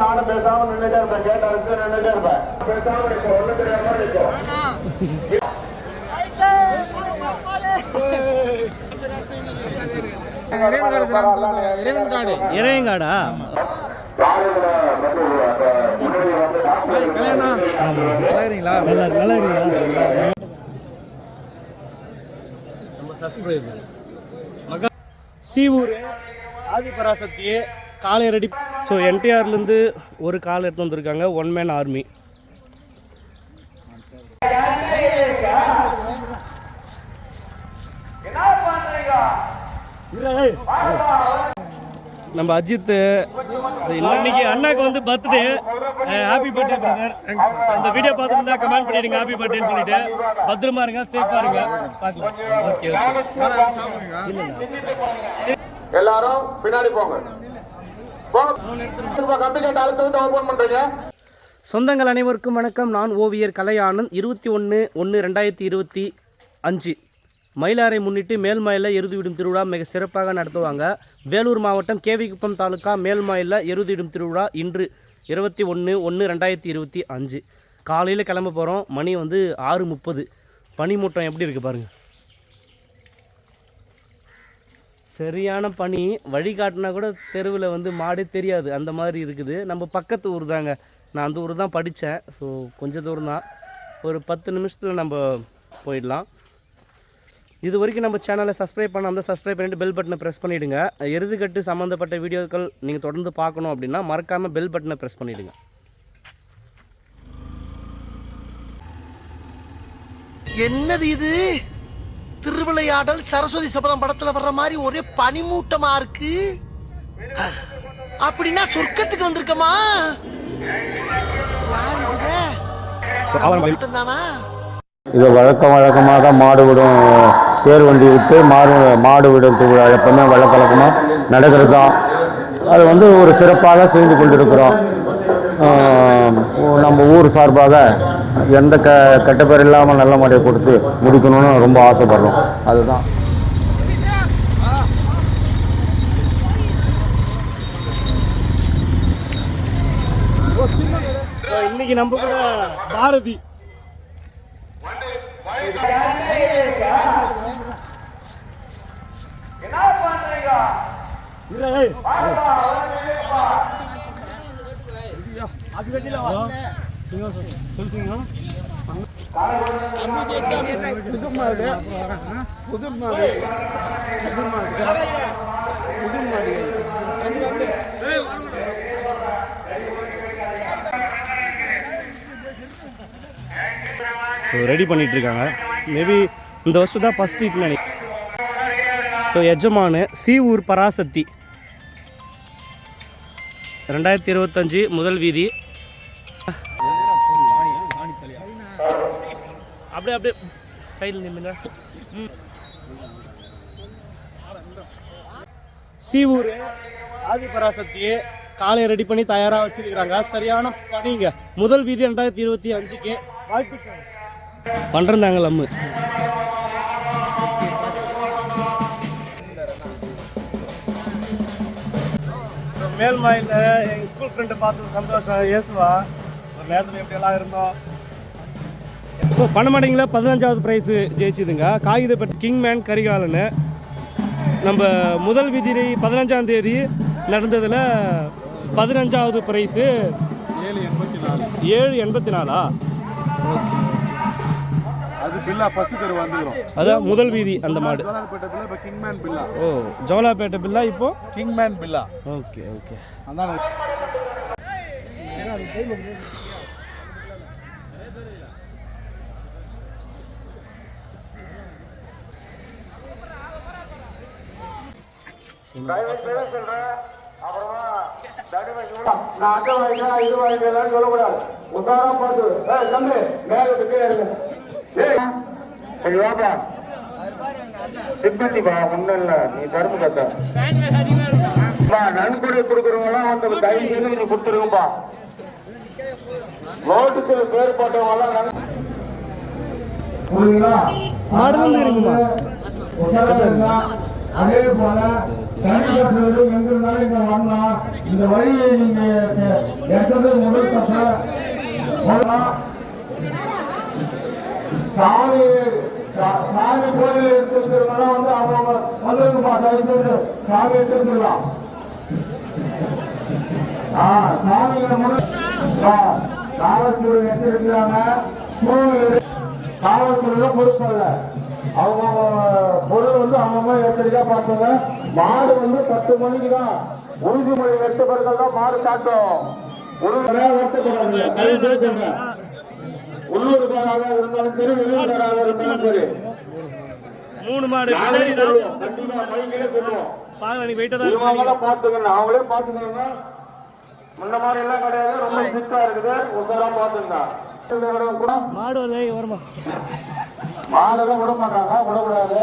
நானும் பேசாம நின்றுட்டே இருப்பேன், கேட்டா இருக்கு நின்றுட்டே இருப்பேன். பேசாம நிற்கும், ஒண்ணு தெரியாம நிற்கும். இறையங்காடா சீவூர் ஆதிபராசக்தி காலை ரெடி. ஸோ என்டிஆர்லேருந்து ஒரு கால் எடுத்து வந்திருக்காங்க, ஒன் மேன் ஆர்மி. நம்ம அஜித் இன்னைக்கு அண்ணாக்கு வந்து பர்த்டே, ஹாப்பி பர்த்டே பிரதர். அந்த வீடியோ பார்த்துருந்தா கமெண்ட் பண்ணிடுங்க ஹாப்பி பர்த்டேன்னு சொல்லிட்டு. பத்திரமா இருங்க, சேஃபா இருங்க. எல்லாரும் பின்னாடி போங்க. சொந்தங்கள் அனைவருக்கும் வணக்கம். நான் ஓவியர் கலையானந்த். 21/1/2025 மயிலாரை முன்னிட்டு மேல்மயில எருதுவிடும் திருவிழா மிக சிறப்பாக நடத்துவாங்க. வேலூர் மாவட்டம் கேவிக்குப்பம் தாலுக்கா மேல்மயில எருதுவிடும் திருவிழா இன்று 21/1/2025 காலையில் கிளம்ப போகிறோம். மணி வந்து 6:30. பனிமூட்டம் எப்படி இருக்குது பாருங்கள், சரியான பனி. வழிகாட்டினா கூட தெருவில் வந்து மாடே தெரியாது, அந்த மாதிரி இருக்குது. நம்ம பக்கத்து ஊர் தாங்க, நான் அந்த ஊர் தான் படித்தேன். ஸோ கொஞ்சம் தூரம் தான், ஒரு 10 நிமிஷத்தில் நம்ம போயிடலாம். இது வரைக்கும் நம்ம சேனலை சப்ஸ்கிரைப் பண்ணாமல் சப்ஸ்கிரைப் பண்ணிவிட்டு பெல் பட்டனை ப்ரெஸ் பண்ணிவிடுங்க. எருதுகட்டு சம்மந்தப்பட்ட வீடியோக்கள் நீங்கள் தொடர்ந்து பார்க்கணும் அப்படின்னா மறக்காமல் பெல் பட்டனை ப்ரெஸ் பண்ணிவிடுங்க. என்னது இது? திருவிளையாடல் சரஸ்வதி சபதம் படத்துல வர்ற மாதிரி ஒரே பனிமூட்டமா இருக்கு. அப்படின்னா சொர்க்கத்துக்கு வந்திருக்கமா? இது வழக்கமாக தான் மாடு விடும், தேர் வண்டி விட்டு மாடு விடும் திருவிழா எப்பவுமே வழக்கமாக நடக்கிறது தான். அது வந்து ஒரு சிறப்பாக செய்து கொண்டிருக்கிறோம். நம்ம ஊர் சார்பாக எந்த கெட்ட பேர் இல்லாமல் நல்ல முறையை கொடுத்து முடிக்கணும்னு ரொம்ப ஆசைப்படுறோம். அதுதான் இன்னைக்கு நம்ம கூட பாரதி ரெடி பண்ணிட்டு இருக்காங்க. மேபி இந்த வருஷம் தான் ஃபர்ஸ்ட் வீக் நினைக்கிறேன். ஸோ எஜமானு சீவூர் பராசக்தி 2025 முதல் வீதி. அப்படியே சைடில் நில்லுங்க. சீவூர் ஆதிபராசக்தி காலையை ரெடி பண்ணி தயாராக வச்சிருக்கிறாங்க. சரியான பணிங்க. முதல் வீதி 2025க்கு வாழ்த்துக்கள் பண்ணுறாங்க. நம்ம மேல்மயில எங்கள் ஸ்கூல் ஃப்ரெண்டை பார்த்து சந்தோஷம். ஏசுவா ஒரு நேரத்தில் எப்படியெல்லாம் இருந்தோம். இப்போ பண்ண மாட்டீங்களா? 15வது ப்ரைஸு ஜெயிச்சுதுங்க. காகிதப்பட்டு கிங்மேன் கரிகாலன்னு. நம்ம முதல் விதி 15ஆம் தேதி நடந்ததில் 15வது ப்ரைஸு 784. ஓகே, அது பில்லா ஃபர்ஸ்ட் தெரு வந்துரும். அதான் முதல் வீதி அந்த மாடு. ஜோலார்பேட்டை பில்லா இப்போ கிங்மேன் பில்லா. ஓ ஜோலார்பேட்டை பில்லா இப்போ கிங்மேன் பில்லா. Okay okay. அதான் நான் அங்க வாங்கினா இது வாங்கிக்கலாம் சொல்லக்கூடாது. உதாரணம் பார்த்து தம்பி மேலத்துக்கு வாப்பா சிப்பந்திப்பா ஒன்றும் இல்லை நீ தரும்பு கத்த நன்கொடை கொடுக்குறவங்களாம் அந்த தயவு செய்து நீங்க கொடுத்துருங்கப்பா. ரோட்டுக்கு பேர் போட்டவங்களாம் மாடு வந்து இருக்குமா? அதே போல எங்கிருந்தாலும் இங்க வரலாம். இந்த வழியை நீங்க எத்தனை முதல் சாமி சாமி கோயில் இருக்கிறவங்களாம் வந்து அவங்க வந்துருக்குமா தயவு சாமி எடுத்துக்கலாம். சாமிங்க காவல்துறை எடுத்துருக்கிறாங்க. காவல்துறையில பொறுப்பல்ல அவங்க பொருள் வந்து அவங்க எச்சரிக்கா பார்த்தாங்க. மாடு வந்து 10 மணிக்கு தான் உறுதிமொழி வெட்ட பிறகு தான் மாடு காட்டும். உள்ளூர்காராக இருந்தாலும் சரி வெளியூர்காராக இருந்தாலும் சரி 3 மாடு கண்டிப்பா மைக்கிலே சொல்லுவோம். பாத்துக்கணும் அவங்களே பாத்துக்கணுங்க. முன்ன மாதிரி எல்லாம் கிடையாது. ரொம்ப சிக்கா இருக்குது. உசாரம் பாத்துங்க. மாடு வருமா? மாடெல்லாம் விட மாட்டாங்க. விடக்கூடாது.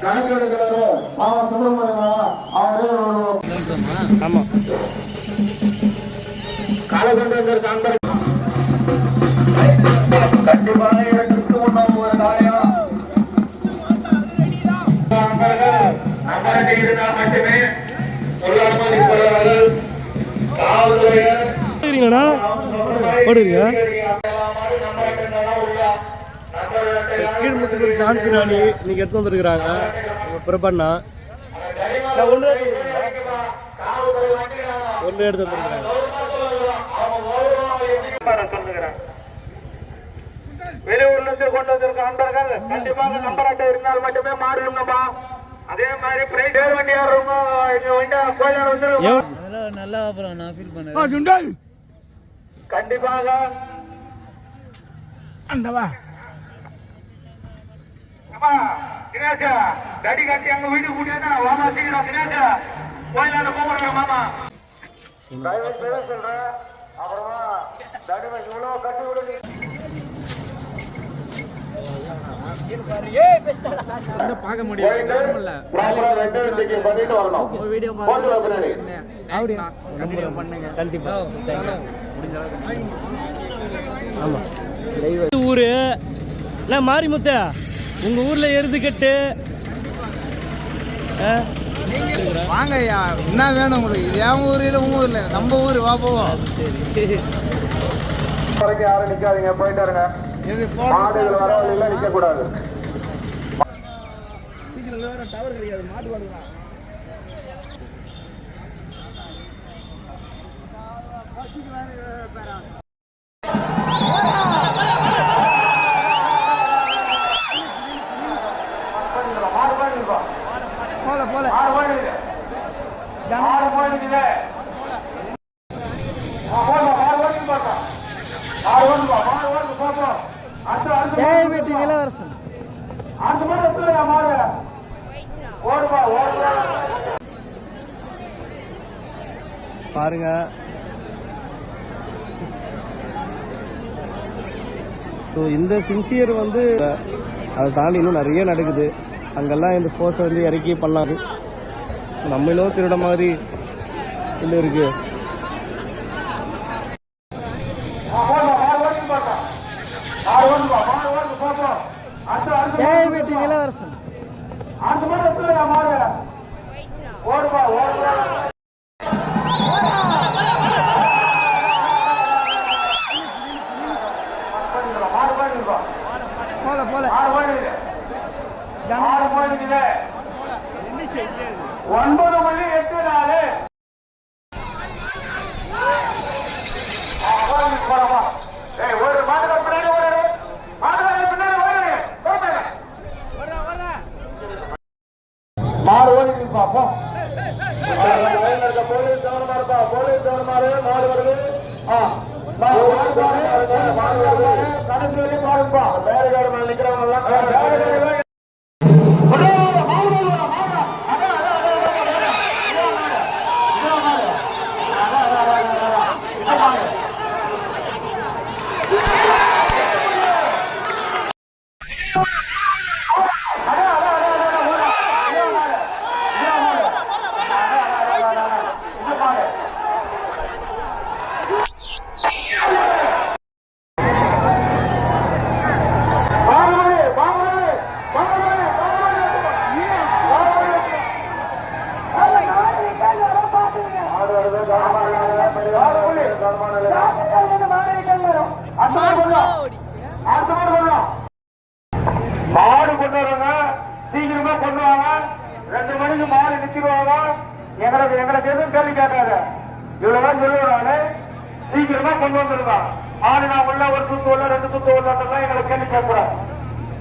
கணக்கு எடுக்கிறாரு அவன் சுப்பிரமணியம் அவரே ஆமா காலகண்டத்தில் கண்டிப்பாக இடத்திற்கு முன்னோம் ஒரு காரியம் நம்பர்கள் இருந்தால் மட்டுமே சொல்லாமல் இருப்பவர்கள் காவல்துறையர் போடுறீங்க கீழ்முத்துக்கு ஒரு சான்ஸ் ராணி இன்னைக்கு எடுத்து வந்துருக்குறாங்க பிரபண்ணா. ஒன்று எடுத்து வந்துருக்குறாங்க. வெளியூர்ல இருந்து கொண்டு வந்திருக்க அன்பர்கள் கண்டிப்பாக நம்பர் அட்டை இருந்தால் மட்டுமே மாறுங்கப்பா. அதே மாதிரி பிரைவேட் வண்டியார் நல்லா அப்புறம் நான் ஃபீல் பண்ணேன். கண்டிப்பாக தினேஷா தடி காட்சி அங்க வீட்டுக்கு கூட்டியா வாமா சீக்கிரம் தினேஷா கோயிலாண்ட கூப்பிடுறேன் மாமா. சொல்றேன் அப்புறமா தடிமை இவ்வளவு கட்டி விடுங்க. பார்க்க முடியும் வீடியோ பண்ணுங்க கண்டிப்பா. ஊரு இல்லை மாரிமுத்த உங்க ஊர்ல எருது கட்டு வாங்க ஐயா என்ன வேணும் உங்களுக்கு? இது என் ஊரில் உங்க ஊர்ல நம்ம ஊர் வா போவோம். யாரும் நிக்காதீங்க போயிட்டு இருங்க. மாடுகள் வர வழியில நிக்க கூடாது. டவர் கிடையாது மாட்டு வாடுங்க. வீட்டு இளவரசன் பாருங்க. ஸோ இந்த சின்சியர் வந்து அதை தாண்டி இன்னும் நிறைய நடக்குது. அங்கெல்லாம் இந்த ஃபோர்ஸை வந்து இறக்கி பண்ணாரு. நம்மளும் திருட மாதிரி இல்லை இருக்கு. வீட்டு இளவரசன் போல 9 மணி 8 நாள் ஒரு மாநில பின்னாடி ஓடுறது மாநில பின்னாடி ஓடுறது மாடு ஓடி பார்ப்போம். போலீஸ் கவனமா இருப்பா, போலீஸ் கவனமா இரு. மாடு வருது. கடைசி வரையும் பாருப்பா. பேரிகார்டு மேல நிக்கிறவங்க எல்லாம் மாடு கொண்டு வரவங்க சீக்கிரமா கொண்டு வாங்க. 2 மணிக்கு மாடு நிறுத்திடுவாங்க. எங்களுக்கு எதுவும் கேள்வி கேட்காத. இவ்வளவுதான் சொல்லுவாங்க. சீக்கிரமா கொண்டு வந்துருங்க. மாடு நான் உள்ள ஒரு சுத்து உள்ள 2 சுத்து உள்ளதான் எங்களுக்கு கேள்வி கேட்கக்கூடாது.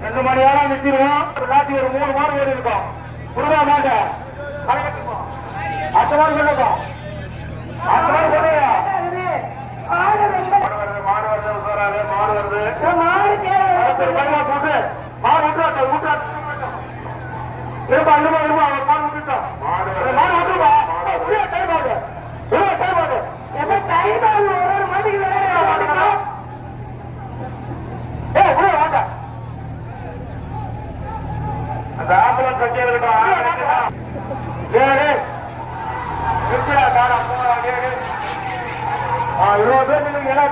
2 மணி நேரம் நிறுத்திடுவோம். ராத்திரி ஒரு 3 மாடு ஓடி இருக்கும். புரிதா மாட்ட அடுத்த மாதிரி சொல்லுங்க. அடுத்த மாதிரி சொல்லுங்க. மாடு வருது, மாடு வருது, உட்காராது, மாடு வருது. போட்டு மாடு விட்டுறாங்க, விட்டுறாங்க. இருப்பா, இருப்பா, இருப்பா, அவர் மாடு விட்டுட்டோம். மாடு விட்டுருப்பா. டைம் ஆகுது, டைம் ஆகுது. ஒரு மணிக்கு வாங்க. அந்த ஆம்புலன்ஸ் வச்சு இருக்கட்டும். ஏழு இருக்கிறா காரம் 20 பேர் நீங்க என்ன